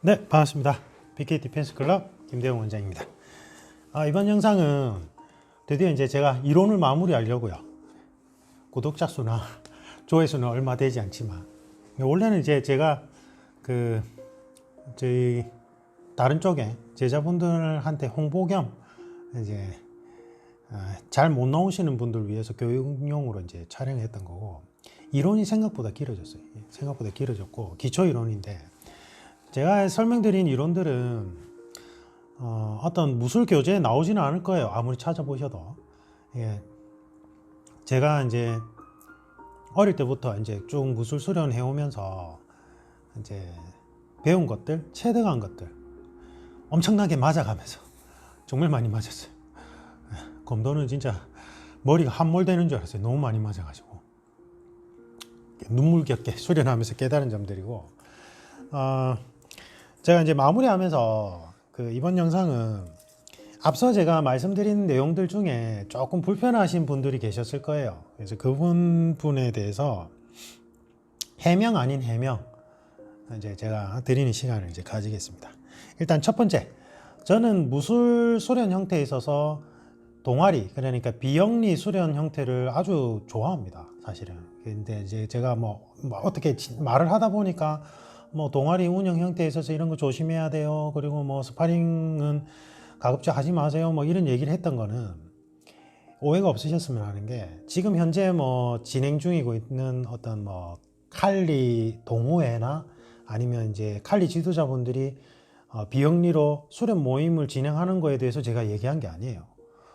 네, 반갑습니다. BK 디펜스 클럽 김대웅 원장입니다. 이번 영상은 드디어 이제 제가 이론을 마무리하려고요. 구독자 수나 조회수는 얼마 되지 않지만 원래는 이제 제가 저희 다른 쪽에 제자분들한테 홍보 겸 이제 잘 못 나오시는 분들 위해서 교육용으로 이제 촬영했던 거고, 이론이 생각보다 길어졌어요. 생각보다 길어졌고 기초 이론인데, 제가 설명드린 이론들은 어떤 무술 교재에 나오지는 않을 거예요. 아무리 찾아보셔도. 예. 제가 이제 어릴 때부터 이제 쭉 무술 수련 해오면서 이제 배운 것들, 체득한 것들 엄청나게 맞아가면서 정말 많이 맞았어요. 검도는 진짜 머리가 함몰되는 줄 알았어요. 너무 많이 맞아가지고 눈물겹게 수련하면서 깨달은 점들이고, 제가 이제 마무리하면서 이번 영상은 앞서 제가 말씀드린 내용들 중에 조금 불편하신 분들이 계셨을 거예요. 그래서 그분에 대해서 해명 아닌 해명 이제 제가 드리는 시간을 이제 가지겠습니다. 일단 첫 번째, 저는 무술 수련 형태에 있어서 동아리, 그러니까 비영리 수련 형태를 아주 좋아합니다, 사실은. 근데 이제 제가 뭐 어떻게 말을 하다 보니까 뭐 동아리 운영 형태에 있어서 이런 거 조심해야 돼요, 그리고 뭐 스파링은 가급적 하지 마세요, 뭐 이런 얘기를 했던 거는 오해가 없으셨으면 하는 게, 지금 현재 뭐 진행 중이고 있는 어떤 뭐 칼리 동호회나 아니면 이제 칼리 지도자분들이 비영리로 수련 모임을 진행하는 거에 대해서 제가 얘기한 게 아니에요.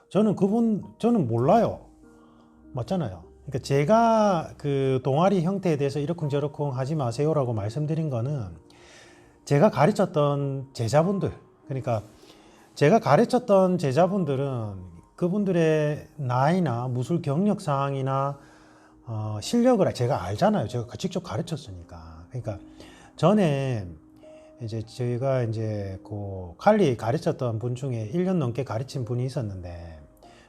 저는 몰라요. 맞잖아요. 그러니까 제가 동아리 형태에 대해서 이러쿵저러쿵 하지 마세요라고 말씀드린 거는, 제가 가르쳤던 제자분들, 그러니까 제가 가르쳤던 제자분들은 그분들의 나이나 무술 경력 사항이나 실력을 제가 알잖아요. 제가 직접 가르쳤으니까. 그러니까 전에 이제 저희가 이제 칼리 가르쳤던 분 중에 1년 넘게 가르친 분이 있었는데,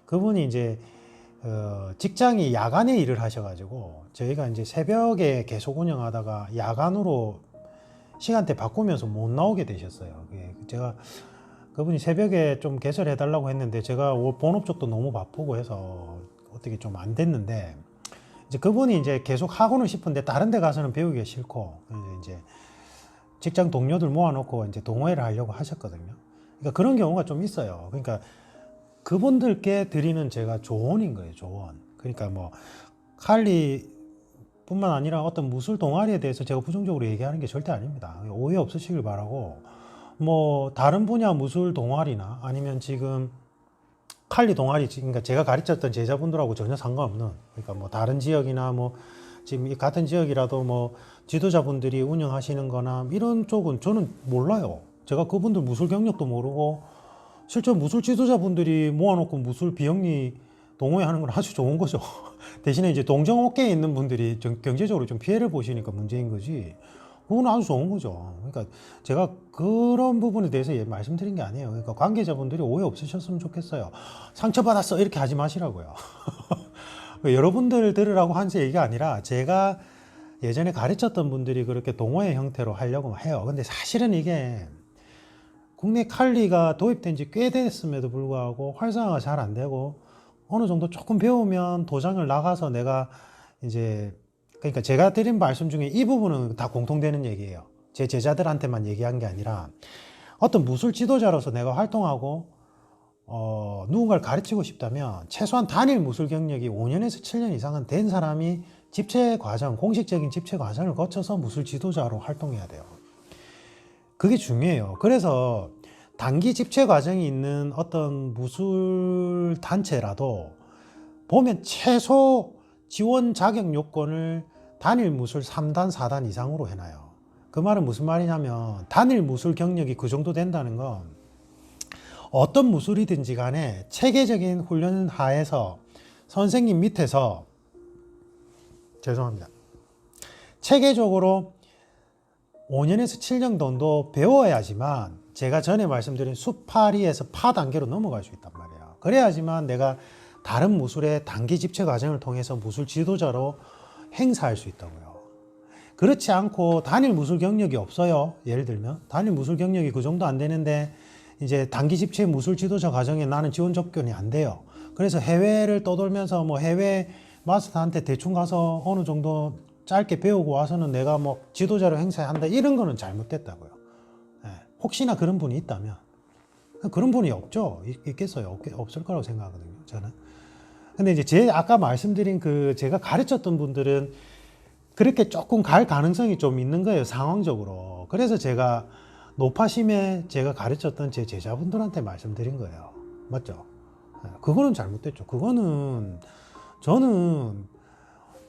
그분이 이제 직장이 야간에 일을 하셔가지고 저희가 이제 새벽에 계속 운영하다가 야간으로 시간대 바꾸면서 못 나오게 되셨어요. 제가 그분이 새벽에 좀 개설해 달라고 했는데, 제가 본업 쪽도 너무 바쁘고 해서 어떻게 좀 안 됐는데, 이제 그분이 이제 계속 하고는 싶은데 다른 데 가서는 배우기가 싫고 이제 직장 동료들 모아놓고 이제 동호회를 하려고 하셨거든요. 그러니까 그런 경우가 좀 있어요. 그러니까 그분들께 드리는 제가 조언인 거예요, 조언. 그러니까 뭐 칼리 뿐만 아니라 어떤 무술 동아리에 대해서 제가 부정적으로 얘기하는 게 절대 아닙니다. 오해 없으시길 바라고, 뭐 다른 분야 무술 동아리나 아니면 지금 칼리 동아리, 그러니까 제가 가르쳤던 제자분들하고 전혀 상관없는, 그러니까 뭐 다른 지역이나 뭐 지금 같은 지역이라도 뭐 지도자분들이 운영하시는 거나 이런 쪽은 저는 몰라요. 제가 그분들 무술 경력도 모르고, 실제 무술 지도자분들이 모아놓고 무술 비영리 동호회 하는 건 아주 좋은 거죠. 대신에 이제 동정업계에 있는 분들이 경제적으로 좀 피해를 보시니까 문제인 거지, 그건 아주 좋은 거죠. 그러니까 제가 그런 부분에 대해서 말씀드린 게 아니에요. 그러니까 관계자분들이 오해 없으셨으면 좋겠어요. 상처받았어 이렇게 하지 마시라고요. 여러분들 들으라고 한 얘기가 아니라, 제가 예전에 가르쳤던 분들이 그렇게 동호회 형태로 하려고 해요. 근데 사실은 이게 국내 칼리가 도입된 지 꽤 됐음에도 불구하고 활성화가 잘 안 되고, 어느 정도 조금 배우면 도장을 나가서 내가 이제, 그러니까 제가 드린 말씀 중에 이 부분은 다 공통되는 얘기예요. 제 제자들한테만 얘기한 게 아니라, 어떤 무술 지도자로서 내가 활동하고 누군가를 가르치고 싶다면 최소한 단일 무술 경력이 5년에서 7년 이상은 된 사람이 집체 과정, 공식적인 집체 과정을 거쳐서 무술 지도자로 활동해야 돼요. 그게 중요해요. 그래서 단기 집체 과정이 있는 어떤 무술 단체라도 보면 최소 지원 자격 요건을 단일 무술 3단, 4단 이상으로 해놔요. 그 말은 무슨 말이냐면, 단일 무술 경력이 그 정도 된다는 건 어떤 무술이든지 간에 체계적인 훈련 하에서 선생님 밑에서, 죄송합니다, 체계적으로 5년에서 7년 정도 배워야지만 제가 전에 말씀드린 수파리에서 파 단계로 넘어갈 수 있단 말이에요. 그래야지만 내가 다른 무술의 단기 집체 과정을 통해서 무술 지도자로 행사할 수 있다고요. 그렇지 않고 단일 무술 경력이 없어요. 예를 들면 단일 무술 경력이 그 정도 안 되는데 이제 단기 집체 무술 지도자 과정에 나는 지원 접견이 안 돼요. 그래서 해외를 떠돌면서 뭐 해외 마스터한테 대충 가서 어느 정도 짧게 배우고 와서는 내가 뭐 지도자로 행사한다 이런 거는 잘못됐다고요. 예, 혹시나 그런 분이 있다면 그런 분이 없죠. 있겠어요. 없을 거라고 생각하거든요. 저는. 근데 이제 제 아까 말씀드린 그 제가 가르쳤던 분들은 그렇게 조금 갈 가능성이 좀 있는 거예요. 상황적으로. 그래서 제가 노파심에 제가 가르쳤던 제 제자분들한테 말씀드린 거예요. 맞죠? 예, 그거는 잘못됐죠. 그거는 저는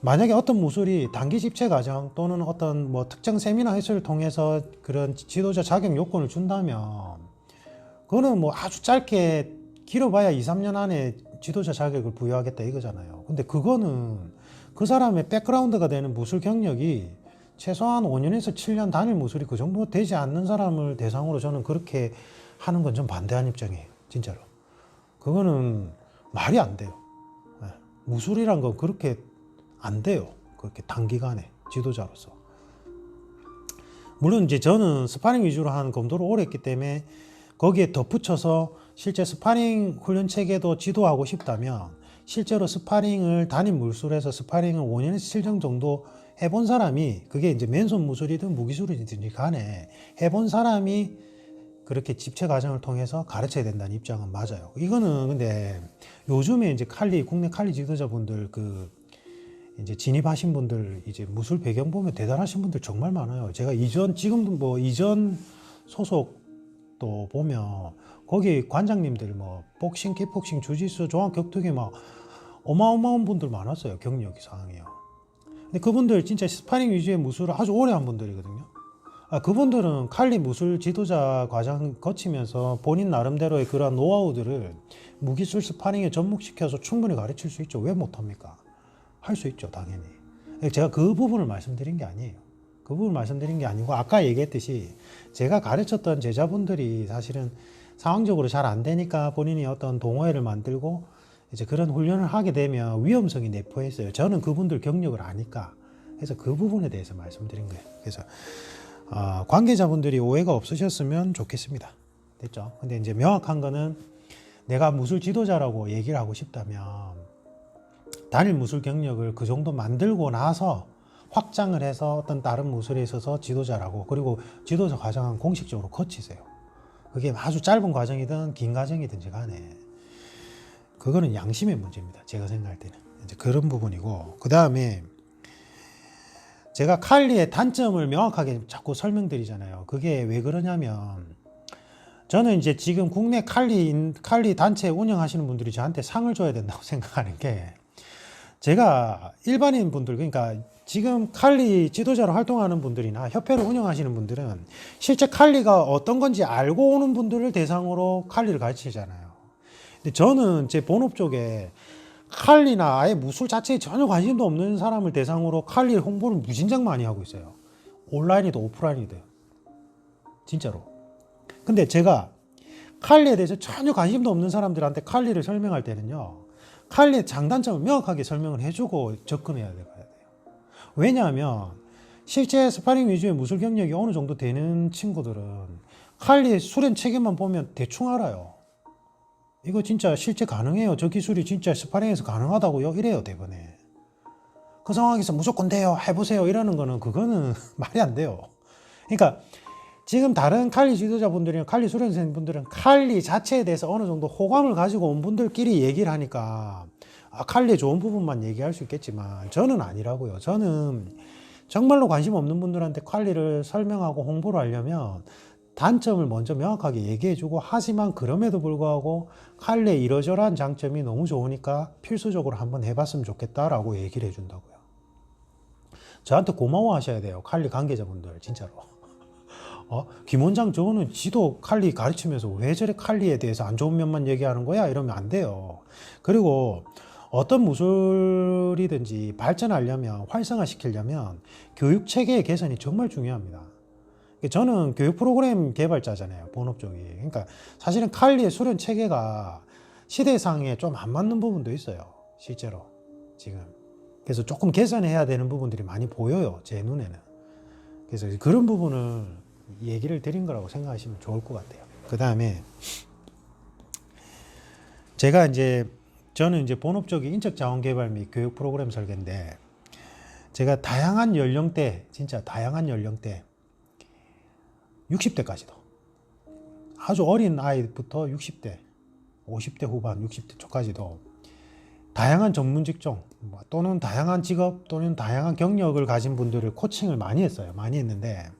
만약에 어떤 무술이 단기 집체 과정 또는 어떤 뭐 특정 세미나 횟수를 통해서 그런 지도자 자격 요건을 준다면 그거는 뭐 아주 짧게 길어봐야 2, 3년 안에 지도자 자격을 부여하겠다 이거잖아요. 근데 그거는 그 사람의 백그라운드가 되는 무술 경력이 최소한 5년에서 7년 단일 무술이 그 정도 되지 않는 사람을 대상으로 저는 그렇게 하는 건 좀 반대한 입장이에요. 진짜로. 그거는 말이 안 돼요. 네. 무술이란 건 그렇게 안 돼요. 그렇게 단기간에 지도자로서. 물론 이제 저는 스파링 위주로 한 검도를 오래 했기 때문에 거기에 덧붙여서 실제 스파링 훈련 체계도 지도하고 싶다면 실제로 스파링을 단일 무술에서 스파링을 5년에서 7년 정도 해본 사람이 그게 이제 맨손 무술이든 무기술이든지 간에 해본 사람이 그렇게 집체 과정을 통해서 가르쳐야 된다는 입장은 맞아요. 이거는 근데 요즘에 이제 국내 칼리 지도자분들 그 이제 진입하신 분들 이제 무술 배경 보면 대단하신 분들 정말 많아요. 제가 지금도 뭐 이전 소속도 보면 거기 관장님들 뭐 복싱, 킥복싱, 주짓수, 종합 격투기 막 어마어마한 분들 많았어요. 경력 상황이요. 근데 그분들 진짜 스파링 위주의 무술을 아주 오래 한 분들이거든요. 그분들은 칼리 무술 지도자 과정 거치면서 본인 나름대로의 그러한 노하우들을 무기술 스파링에 접목시켜서 충분히 가르칠 수 있죠. 왜 못합니까? 할 수 있죠, 당연히. 제가 그 부분을 말씀드린 게 아니에요. 그 부분을 말씀드린 게 아니고 아까 얘기했듯이 제가 가르쳤던 제자분들이 사실은 상황적으로 잘 안 되니까 본인이 어떤 동호회를 만들고 이제 그런 훈련을 하게 되면 위험성이 내포해 있어요. 저는 그분들 경력을 아니까. 그래서 그 부분에 대해서 말씀드린 거예요. 그래서 관계자분들이 오해가 없으셨으면 좋겠습니다. 됐죠? 근데 이제 명확한 거는 내가 무술 지도자라고 얘기를 하고 싶다면 단일 무술 경력을 그 정도 만들고 나서 확장을 해서 어떤 다른 무술에 있어서 지도자라고 그리고 지도자 과정은 공식적으로 거치세요. 그게 아주 짧은 과정이든 긴 과정이든지 간에 그거는 양심의 문제입니다. 제가 생각할 때는 이제 그런 부분이고 그 다음에 제가 칼리의 단점을 명확하게 자꾸 설명드리잖아요. 그게 왜 그러냐면 저는 이제 지금 국내 칼리 단체 운영하시는 분들이 저한테 상을 줘야 된다고 생각하는 게 제가 일반인 분들 그러니까 지금 칼리 지도자로 활동하는 분들이나 협회를 운영하시는 분들은 실제 칼리가 어떤 건지 알고 오는 분들을 대상으로 칼리를 가르치잖아요. 근데 저는 제 본업 쪽에 칼리나 아예 무술 자체에 전혀 관심도 없는 사람을 대상으로 칼리 홍보를 무진장 많이 하고 있어요. 온라인이든 오프라인이든 진짜로. 근데 제가 칼리에 대해서 전혀 관심도 없는 사람들한테 칼리를 설명할 때는요. 칼리의 장단점을 명확하게 설명을 해주고 접근해야 돼요. 왜냐하면 실제 스파링 위주의 무술 경력이 어느 정도 되는 친구들은 칼리의 수련 체계만 보면 대충 알아요. 이거 진짜 실제 가능해요. 저 기술이 진짜 스파링에서 가능하다고요? 이래요, 대번에. 그 상황에서 무조건 돼요. 해보세요. 이러는 거는 그거는 말이 안 돼요. 그러니까 지금 다른 칼리 지도자분들이나 칼리 수련생분들은 칼리 자체에 대해서 어느 정도 호감을 가지고 온 분들끼리 얘기를 하니까 칼리의 좋은 부분만 얘기할 수 있겠지만 저는 아니라고요. 저는 정말로 관심 없는 분들한테 칼리를 설명하고 홍보를 하려면 단점을 먼저 명확하게 얘기해주고 하지만 그럼에도 불구하고 칼리의 이러저러한 장점이 너무 좋으니까 필수적으로 한번 해봤으면 좋겠다라고 얘기를 해준다고요. 저한테 고마워하셔야 돼요. 칼리 관계자분들 진짜로. 김 원장 저거는 지도 칼리 가르치면서 왜 저래 칼리에 대해서 안 좋은 면만 얘기하는 거야? 이러면 안 돼요. 그리고 어떤 무술이든지 발전하려면 활성화시키려면 교육 체계의 개선이 정말 중요합니다. 저는 교육 프로그램 개발자잖아요. 본업 쪽이. 그러니까 사실은 칼리의 수련 체계가 시대상에 좀 안 맞는 부분도 있어요. 실제로 지금. 그래서 조금 개선해야 되는 부분들이 많이 보여요. 제 눈에는. 그래서 그런 부분을 얘기를 드린 거라고 생각하시면 좋을 것 같아요. 그 다음에 제가 저는 이제 본업적인 인적 자원 개발 및 교육 프로그램 설계인데, 제가 다양한 연령대, 진짜 다양한 연령대, 60대까지도, 아주 어린 아이부터 60대, 50대 후반, 60대 초까지도 다양한 전문 직종 또는 다양한 직업 또는 다양한 경력을 가진 분들을 코칭을 많이 했어요. 많이 했는데,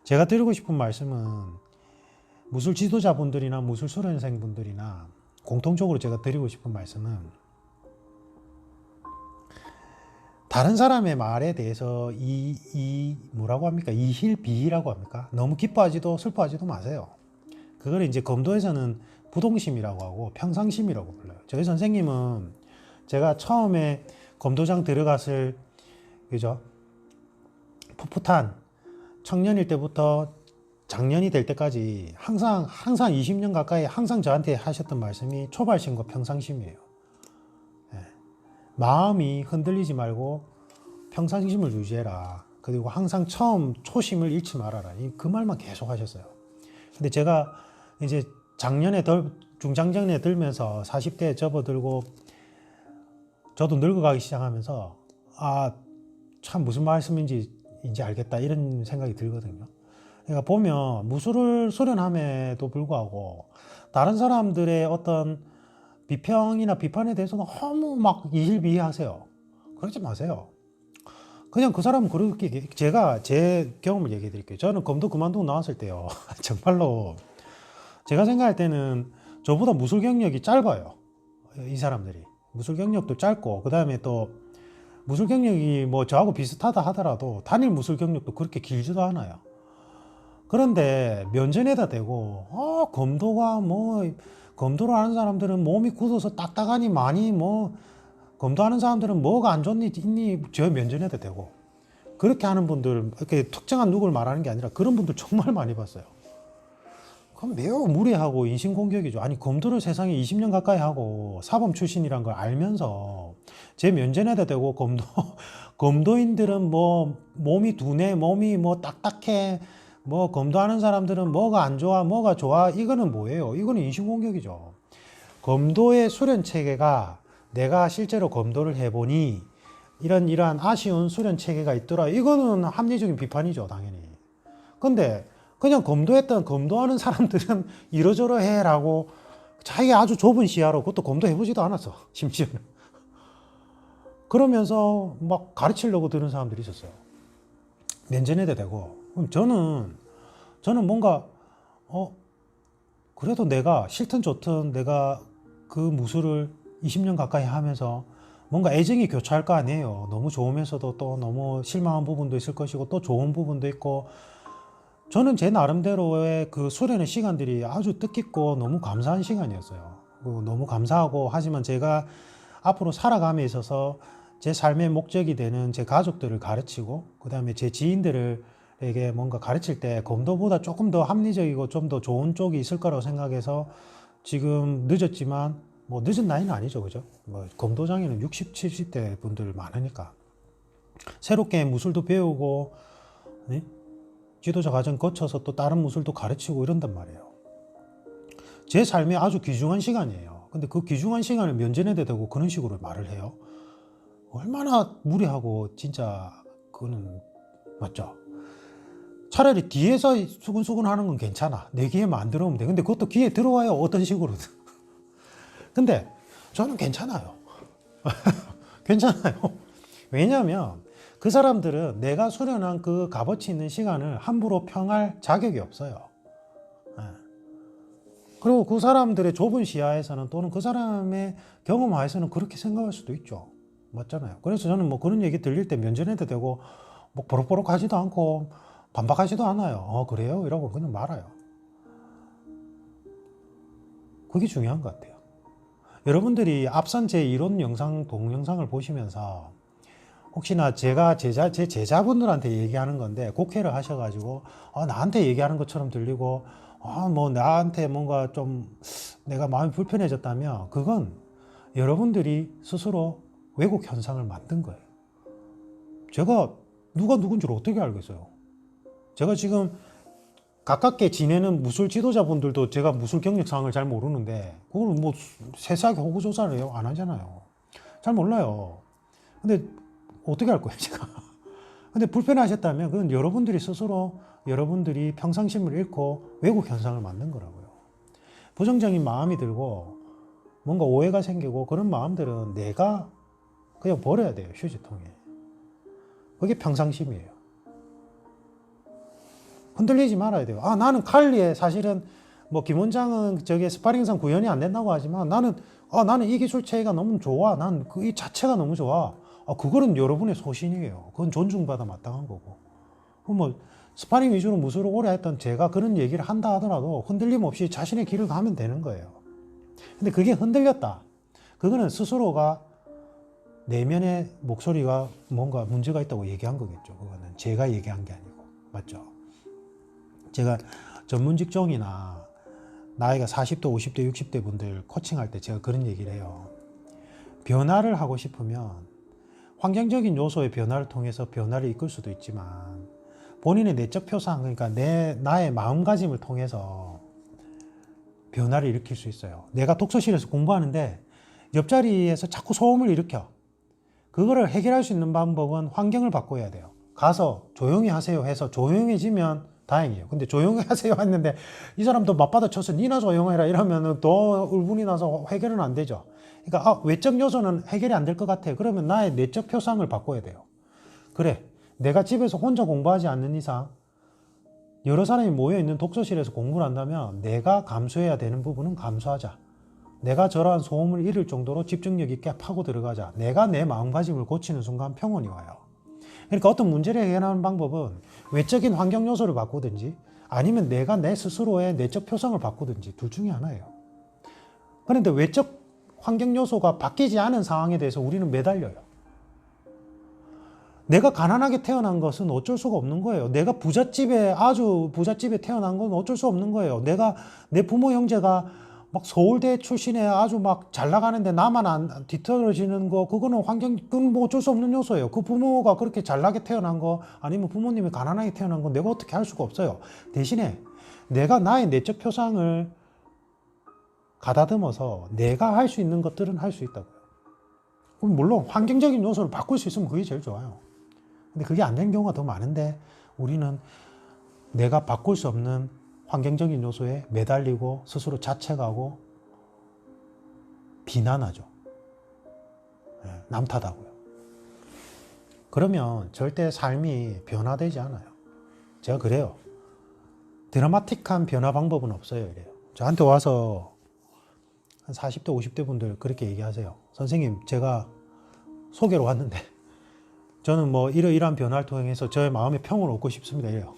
제가 드리고 싶은 말씀은 무술 지도자분들이나 무술 수련생분들이나 공통적으로 제가 드리고 싶은 말씀은, 다른 사람의 말에 대해서 뭐라고 합니까? 이힐비힐이라고 합니까? 너무 기뻐하지도 슬퍼하지도 마세요. 그걸 이제 검도에서는 부동심이라고 하고 평상심이라고 불러요. 저희 선생님은 제가 처음에 검도장 들어갔을, 그죠? 풋풋한 청년일 때부터 장년이 될 때까지 항상 20년 가까이 항상 저한테 하셨던 말씀이 초발심과 평상심이에요. 예. 마음이 흔들리지 말고 평상심을 유지해라. 그리고 항상 처음 초심을 잃지 말아라. 그 말만 계속 하셨어요. 근데 제가 이제 작년에 중장년에 들면서 40대에 접어들고 저도 늙어가기 시작하면서, 참 무슨 말씀인지 이제 알겠다, 이런 생각이 들거든요. 그러니까 보면 무술을 수련함에도 불구하고 다른 사람들의 어떤 비평이나 비판에 대해서 너무 막 이힐비힐하세요. 그러지 마세요. 그냥 그 사람은 그렇게, 제가 제 경험을 얘기해 드릴게요. 저는 검도 그만두고 나왔을 때요, 정말로 제가 생각할 때는 저보다 무술 경력이 짧아요. 이 사람들이 무술 경력도 짧고, 그 다음에 또 무술 경력이 뭐 저하고 비슷하다 하더라도 단일 무술 경력도 그렇게 길지도 않아요. 그런데 면전에다 대고 검도가 검도를 하는 사람들은 몸이 굳어서 딱딱하니 많이 검도하는 사람들은 뭐가 안 좋니 있니, 저 면전에다 대고 그렇게 하는 분들, 이렇게 특정한 누구를 말하는 게 아니라 그런 분들 정말 많이 봤어요. 그럼 매우 무례하고 인신공격이죠. 아니, 검도를 세상에 20년 가까이 하고 사범 출신이란 걸 알면서 제 면전에다 대고 검도인들은 몸이 둔해, 몸이 딱딱해, 검도하는 사람들은 뭐가 안 좋아, 뭐가 좋아, 이거는 뭐예요? 이거는 인신공격이죠. 검도의 수련 체계가, 내가 실제로 검도를 해보니 이러한 아쉬운 수련 체계가 있더라, 이거는 합리적인 비판이죠, 당연히. 근데 그냥 검도하는 사람들은 이러저러 해라고 자기 아주 좁은 시야로, 그것도 검도해보지도 않았어, 심지어는. 그러면서 막 가르치려고 드는 사람들이 있었어요. 면전에다 대고. 저는 뭔가 그래도 내가 싫든 좋든 내가 그 무술을 20년 가까이 하면서 뭔가 애정이 교차할 거 아니에요. 너무 좋으면서도 또 너무 실망한 부분도 있을 것이고 또 좋은 부분도 있고, 저는 제 나름대로의 그 수련의 시간들이 아주 뜻깊고 너무 감사한 시간이었어요. 너무 감사하고, 하지만 제가 앞으로 살아감에 있어서 제 삶의 목적이 되는 제 가족들을 가르치고, 그 다음에 제 지인들에게 뭔가 가르칠 때 검도보다 조금 더 합리적이고 좀 더 좋은 쪽이 있을 거라고 생각해서, 지금 늦었지만, 늦은 나이는 아니죠, 그죠? 검도장에는 60, 70대 분들 많으니까 새롭게 무술도 배우고, 네? 지도자 과정 거쳐서 또 다른 무술도 가르치고 이런단 말이에요. 제 삶에 아주 귀중한 시간이에요. 근데 그 귀중한 시간을 면전에다 대고 그런 식으로 말을 해요. 얼마나 무례하고, 진짜 그거는 맞죠? 차라리 뒤에서 수근수근 하는 건 괜찮아. 내 귀에만 안 들어오면 돼. 근데 그것도 귀에 들어와요, 어떤 식으로든. 근데 저는 괜찮아요. 괜찮아요. 왜냐하면 그 사람들은 내가 수련한 그 값어치 있는 시간을 함부로 평할 자격이 없어요. 그리고 그 사람들의 좁은 시야에서는, 또는 그 사람의 경험하에서는 그렇게 생각할 수도 있죠. 맞잖아요. 그래서 저는 그런 얘기 들릴 때 면전에도 되고 버럭버럭 하지도 않고 반박하지도 않아요. 그래요? 이러고 그냥 말아요. 그게 중요한 것 같아요. 여러분들이 앞선 제 이론 영상, 동영상을 보시면서 혹시나 제가 제 제자분들한테 얘기하는 건데 곡해를 하셔가지고 나한테 얘기하는 것처럼 들리고 나한테 뭔가 좀 내가 마음이 불편해졌다면, 그건 여러분들이 스스로 왜곡 현상을 만든 거예요. 제가 누가 누군지 어떻게 알겠어요? 제가 지금 가깝게 지내는 무술 지도자분들도 제가 무술 경력 사항을 잘 모르는데 그걸 뭐 세세하게 호구 조사를 해요? 안 하잖아요. 잘 몰라요. 근데 어떻게 할 거예요, 제가? 근데 불편하셨다면 그건 여러분들이 스스로 여러분들이 평상심을 잃고 왜곡 현상을 만든 거라고요. 부정적인 마음이 들고 뭔가 오해가 생기고 그런 마음들은 내가 그냥 버려야 돼요, 휴지통에. 그게 평상심이에요. 흔들리지 말아야 돼요. 아, 나는 칼리에 사실은 뭐 김 원장은 저게 스파링상 구현이 안 된다고 하지만 나는 이 기술 체계가 너무 좋아. 난 그 이 자체가 너무 좋아. 그거는 여러분의 소신이에요. 그건 존중받아 마땅한 거고. 뭐 스파링 위주로 무술을 오래 했던 제가 그런 얘기를 한다 하더라도 흔들림 없이 자신의 길을 가면 되는 거예요. 근데 그게 흔들렸다. 그거는 스스로가 내면의 목소리가 뭔가 문제가 있다고 얘기한 거겠죠. 그거는 제가 얘기한 게 아니고. 맞죠? 제가 전문 직종이나 나이가 40대, 50대, 60대 분들 코칭할 때 제가 그런 얘기를 해요. 변화를 하고 싶으면 환경적인 요소의 변화를 통해서 변화를 이끌 수도 있지만 본인의 내적 표상, 그러니까 나의 마음가짐을 통해서 변화를 일으킬 수 있어요. 내가 독서실에서 공부하는데 옆자리에서 자꾸 소음을 일으켜. 그거를 해결할 수 있는 방법은 환경을 바꿔야 돼요. 가서 조용히 하세요 해서 조용해지면 다행이에요. 근데 조용히 하세요 했는데 이 사람도 맞받아 쳐서 니나 조용해라 이러면 더 울분이 나서 해결은 안 되죠. 그러니까 외적 요소는 해결이 안 될 것 같아. 그러면 나의 내적 표상을 바꿔야 돼요. 그래, 내가 집에서 혼자 공부하지 않는 이상 여러 사람이 모여있는 독서실에서 공부를 한다면 내가 감수해야 되는 부분은 감수하자. 내가 저러한 소음을 잃을 정도로 집중력 있게 파고 들어가자. 내가 내 마음가짐을 고치는 순간 평온이 와요. 그러니까 어떤 문제를 해결하는 방법은 외적인 환경 요소를 바꾸든지 아니면 내가 내 스스로의 내적 표상을 바꾸든지 둘 중에 하나예요. 그런데 외적 환경 요소가 바뀌지 않은 상황에 대해서 우리는 매달려요. 내가 가난하게 태어난 것은 어쩔 수가 없는 거예요. 내가 아주 부잣집에 태어난 건 어쩔 수 없는 거예요. 내 부모 형제가 막 서울대 출신에 아주 막 잘 나가는데 나만 안 뒤떨어지는 거, 그건 뭐 어쩔 수 없는 요소예요. 그 부모가 그렇게 잘나게 태어난 거, 아니면 부모님이 가난하게 태어난 거 내가 어떻게 할 수가 없어요. 대신에 내가 나의 내적 표상을 가다듬어서 내가 할 수 있는 것들은 할 수 있다고요. 그럼 물론 환경적인 요소를 바꿀 수 있으면 그게 제일 좋아요. 근데 그게 안 되는 경우가 더 많은데 우리는 내가 바꿀 수 없는 환경적인 요소에 매달리고 스스로 자책하고 비난하죠. 남 탓하고요. 그러면 절대 삶이 변화되지 않아요. 제가 그래요. 드라마틱한 변화 방법은 없어요. 이래요. 저한테 와서 한 40대, 50대 분들 그렇게 얘기하세요. 선생님, 제가 소개로 왔는데 저는 뭐 이러이러한 변화를 통해서 저의 마음의 평온을 얻고 싶습니다. 이래요.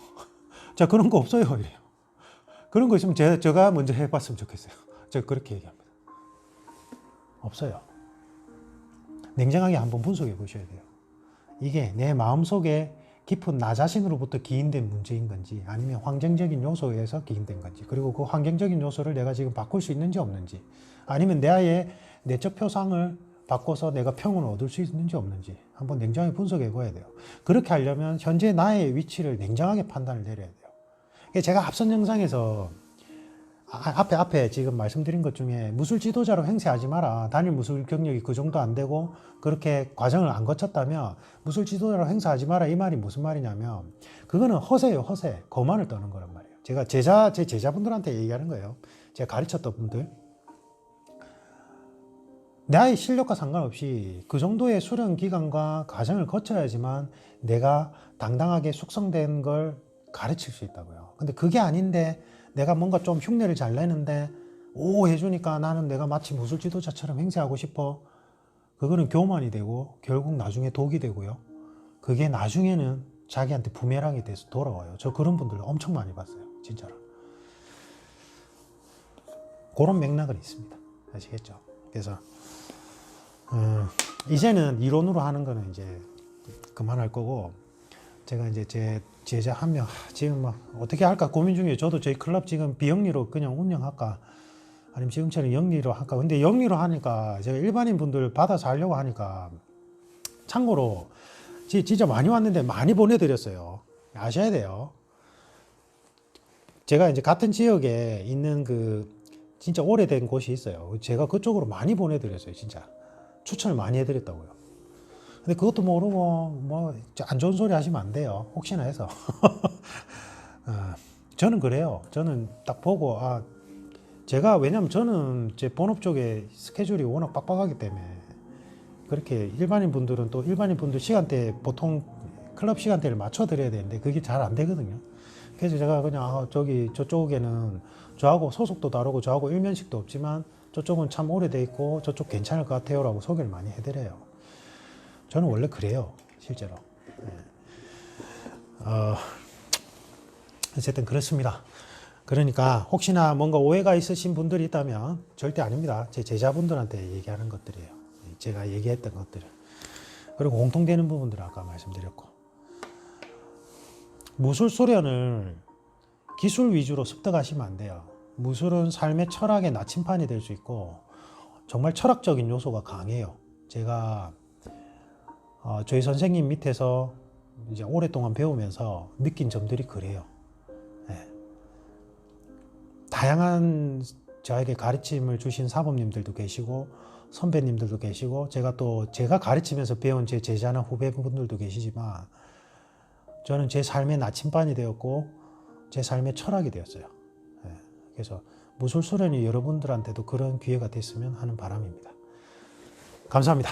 자, 그런 거 없어요. 이래요. 그런 거 있으면 제가 먼저 해봤으면 좋겠어요. 제가 그렇게 얘기합니다. 없어요. 냉정하게 한번 분석해 보셔야 돼요. 이게 내 마음속에 깊은 나 자신으로부터 기인된 문제인 건지 아니면 환경적인 요소에서 기인된 건지, 그리고 그 환경적인 요소를 내가 지금 바꿀 수 있는지 없는지, 아니면 내 아이의 내적 표상을 바꿔서 내가 평온을 얻을 수 있는지 없는지 한번 냉정하게 분석해 봐야 돼요. 그렇게 하려면 현재 나의 위치를 냉정하게 판단을 내려야 돼요. 제가 앞선 영상에서 앞에 지금 말씀드린 것 중에 무술 지도자로 행세하지 마라. 단일 무술 경력이 그 정도 안 되고 그렇게 과정을 안 거쳤다면 무술 지도자로 행세하지 마라. 이 말이 무슨 말이냐면 그거는 허세예요. 허세. 거만을 떠는 거란 말이에요. 제가 제 제자분들한테 얘기하는 거예요. 제가 가르쳤던 분들. 나의 실력과 상관없이 그 정도의 수련 기간과 과정을 거쳐야지만 내가 당당하게 숙성된 걸 가르칠 수 있다고요. 근데 그게 아닌데 내가 뭔가 좀 흉내를 잘 내는데 오 해주니까 나는 내가 마치 무술 지도자처럼 행세하고 싶어. 그거는 교만이 되고 결국 나중에 독이 되고요. 그게 나중에는 자기한테 부메랑이 돼서 돌아와요. 저 그런 분들 엄청 많이 봤어요. 진짜로. 그런 맥락은 있습니다. 아시겠죠? 그래서 이제는 이론으로 하는 거는 이제 그만할 거고, 제가 이제 제 제자 한 명 지금 막 어떻게 할까 고민 중이에요. 저도 저희 클럽 지금 비영리로 그냥 운영할까 아니면 지금처럼 영리로 할까. 근데 영리로 하니까 제가 일반인 분들 받아서 하려고 하니까, 참고로 진짜 많이 왔는데 많이 보내드렸어요. 아셔야 돼요. 제가 이제 같은 지역에 있는 그 진짜 오래된 곳이 있어요. 제가 그쪽으로 많이 보내드렸어요. 진짜 추천을 많이 해드렸다고요. 근데 그것도 모르고 뭐 안 좋은 소리 하시면 안 돼요. 혹시나 해서. 저는 그래요. 저는 딱 보고 제가 왜냐면 저는 제 본업 쪽에 스케줄이 워낙 빡빡하기 때문에 그렇게 일반인 분들은 또 일반인 분들 시간대 보통 클럽 시간대를 맞춰 드려야 되는데 그게 잘 안 되거든요. 그래서 제가 그냥 저기 저쪽에는 저하고 소속도 다르고 저하고 일면식도 없지만 저쪽은 참 오래돼 있고 저쪽 괜찮을 것 같아요라고 소개를 많이 해드려요. 저는 원래 그래요, 실제로. 어쨌든 그렇습니다. 그러니까 혹시나 뭔가 오해가 있으신 분들이 있다면 절대 아닙니다. 제 제자분들한테 얘기하는 것들이에요. 제가 얘기했던 것들을. 그리고 공통되는 부분들을 아까 말씀드렸고. 무술 수련을 기술 위주로 습득하시면 안 돼요. 무술은 삶의 철학의 나침판이 될 수 있고 정말 철학적인 요소가 강해요. 제가 저희 선생님 밑에서 이제 오랫동안 배우면서 느낀 점들이 그래요. 네. 다양한 저에게 가르침을 주신 사범님들도 계시고 선배님들도 계시고 제가 가르치면서 배운 제 제자나 후배분들도 계시지만 저는 제 삶의 나침반이 되었고 제 삶의 철학이 되었어요. 네. 그래서 무술 수련이 여러분들한테도 그런 기회가 됐으면 하는 바람입니다. 감사합니다.